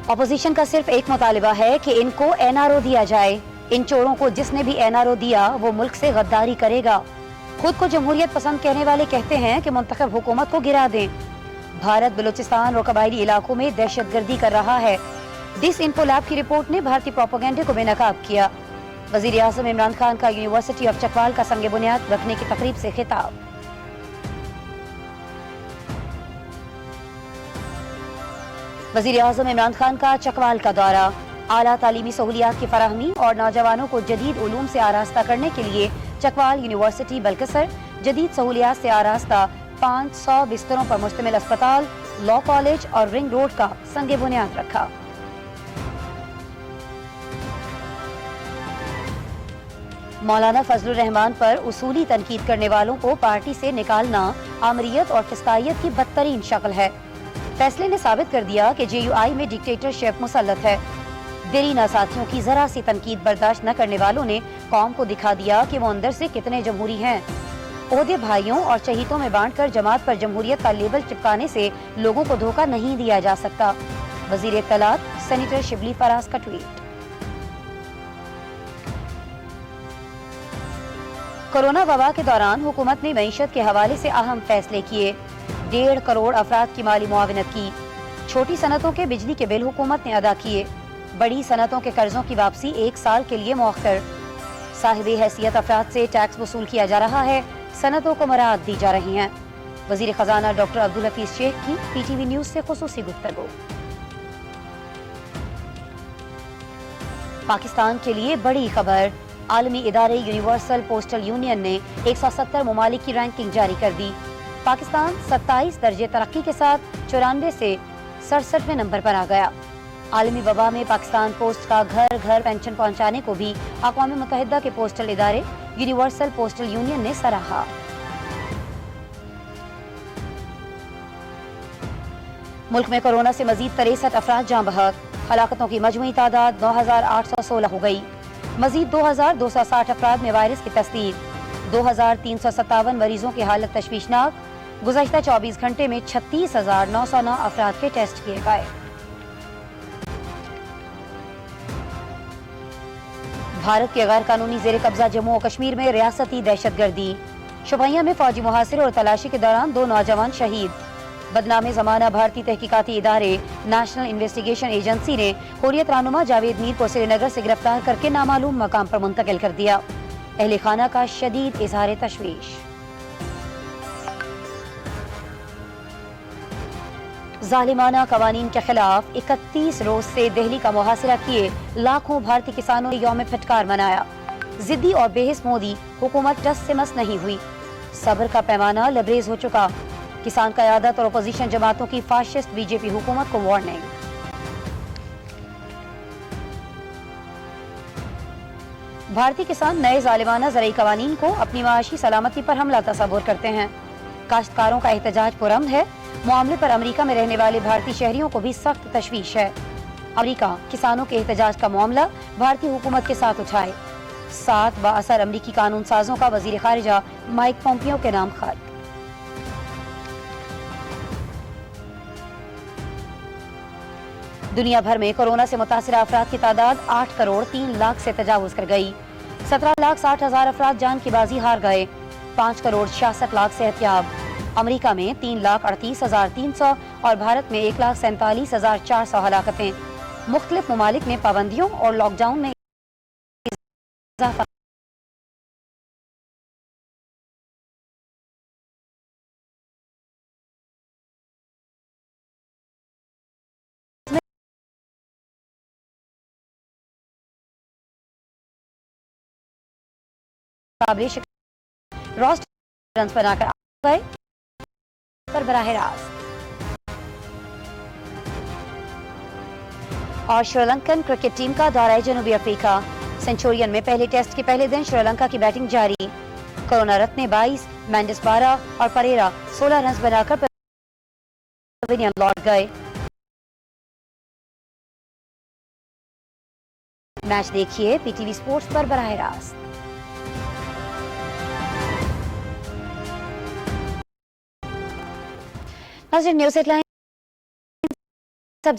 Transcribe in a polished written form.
Opposition का सिर्फ एक मुतालिबा है कि इनको एनआरओ दिया जाए। इन चोरों को जिसने भी एनआरओ दिया वो मुल्क से गद्दारी करेगा। खुद को जमहूरियत पसंद कहने वाले कहते हैं कि मुंतखब हुकूमत को गिरा दें। भारत बलूचिस्तान और कबायली इलाकों में दहशतगर्दी कर रहा है। डिस इन्फो लैब की रिपोर्ट ने भारतीय प्रोपेगेंडे को बेनकाब किया। वजीर आज़म इमरान खान का यूनिवर्सिटी ऑफ चकवाल का संग बुनियाद रखने की तकरीब से खिताब। वजीर आज़म इमरान खान का चकवाल का दौरा। आला तालीमी सहूलियात की फराहमी और नौजवानों को जदीद उलूम से आरास्ता करने के लिए चकवाल यूनिवर्सिटी बल्कसर जदीद सहूलियात से आरास्ता 500 बिस्तरों पर मुश्तमिल अस्पताल, लॉ कॉलेज और रिंग रोड का संग बुनियाद रखा। मौलाना फजलुर रहमान पर उसूली तनकीद करने वालों को पार्टी से निकालना आमरीयत और फिस्तायत की बदतरीन शक्ल है। फैसले ने साबित कर दिया कि JUI में डिक्टेटरशिप मुसल्लत है। देरीना साथियों की जरा सी तनकीद बर्दाश्त न करने वालों ने कौम को दिखा दिया कि वो अंदर से कितने जमहूरी हैं। ओहदे भाइयों और शहीदों में बांटकर जमात पर जमहूरियत का लेबल चिपकाने से लोगों को धोखा नहीं दिया जा सकता। वजीर इत्तलात सेनेटर शिबली फराज का ट्वीट। कोरोना वबा के दौरान हुकूमत ने मईशत के हवाले से अहम फैसले किए। 1.5 करोड़ अफराद की माली मुआवनत की। छोटी सनतों के बिजली के बिल हुकूमत ने अदा किए। बड़ी सनतों के कर्जों की वापसी 1 साल के लिए मौखर। साहिब हैसियत अफराद से टैक्स वसूल किया जा रहा है। सनतों को मराहत दी जा रही हैं। वजीर खजाना डॉक्टर अब्दुल हफीज शेख की PTV न्यूज से खुसूसी गुफ्तगू। पाकिस्तान के लिए बड़ी खबर। आलमी इदारे यूनिवर्सल पोस्टल यूनियन ने 170 ममालिक की रैंकिंग जारी कर दी। पाकिस्तान 27 दर्जे तरक्की के साथ 94 से 67वें नंबर पर आ गया। आलमी वबा में पाकिस्तान पोस्ट का घर घर पेंशन पहुंचाने को भी अक़वाम मुत्तहिदा के पोस्टल इदारे यूनिवर्सल पोस्टल यूनियन ने सराहा। मुल्क में कोरोना से मजीद 63 अफराद जाँ बहक। हलाकतों की मजमूई तादाद 9,816 हो गई। मजीद 2,260 अफराद में वायरस की तस्दीक। 2,357 मरीजों की हालत तशवीशनाक। गुज़श्ता 24 घंटे में 36,909 अफराद के टेस्ट किए गए। भारत के गैर कानूनी जेर कब्जा जम्मू और कश्मीर में रियासती दहशतगर्दी। शोपियां में फौजी मुहासिरे और तलाशी के दौरान 2 नौजवान शहीद। बदनामे ज़माना भारतीय तहकीकाती इदारे नेशनल इन्वेस्टिगेशन एजेंसी ने हुर्रियत रहनुमा जावेद मीर को श्रीनगर से गिरफ्तार करके नामालूम मकाम पर मुंतकिल कर दिया। अहले खाना का शदीद इजहार तशवीश। जालिमाना कवानीन के खिलाफ 31 रोज से दिल्ली का मुहासिरा किए लाखों भारतीय किसानों ने यौम फटकार मनाया। जिद्दी और बेहिस मोदी हुकूमत टस से मस नहीं हुई। सब्र का पैमाना लबरेज हो चुका। किसान क़यादत और अपोजिशन जमातों की फाशिस्ट बीजेपी हुकूमत को वार्निंग। भारतीय किसान नए जालिमाना ज़रई कवानीन को अपनी माशी सलामती पर हमला तस्वुर करते हैं। काश्तकारों का एहतजाज पुरअमन है। मामले पर अमेरिका में रहने वाले भारतीय शहरियों को भी सख्त तशवीश है। अमेरिका किसानों के एहतजाज का मामला भारतीय हुकूमत के साथ उठाए। 7 बाअसर अमरीकी कानून साजों का वजीर खारिजा माइक पोम्पियो के नाम खत। दुनिया भर में कोरोना से मुतासिरा अफराद की तादाद 8 करोड़ 3 लाख से तजावुज कर गई। 17,60,000 अफराद जान की बाजी हार गए। 5 करोड़ 66 लाख सेहतियाब। अमेरिका में 3,38,300 और भारत में 1,47,400 हलाकतें। मुख्तलिफ ममालिक में पाबंदियों और लॉकडाउन में इजाफा। रॉस बनाकर गए पर बराह रास्त। और श्रीलंकन क्रिकेट टीम का दौरा जनूबी अफ्रीका। सेंचुरियन में पहले टेस्ट के पहले दिन श्रीलंका की बैटिंग जारी। करुणारत्ने 22, मेंडिस 12 और परेरा 16 रन बनाकर पवेलियन लौट गए। मैच देखिए PTV स्पोर्ट्स पर बराह रास्त। न्यूज़ हेडलाइन सब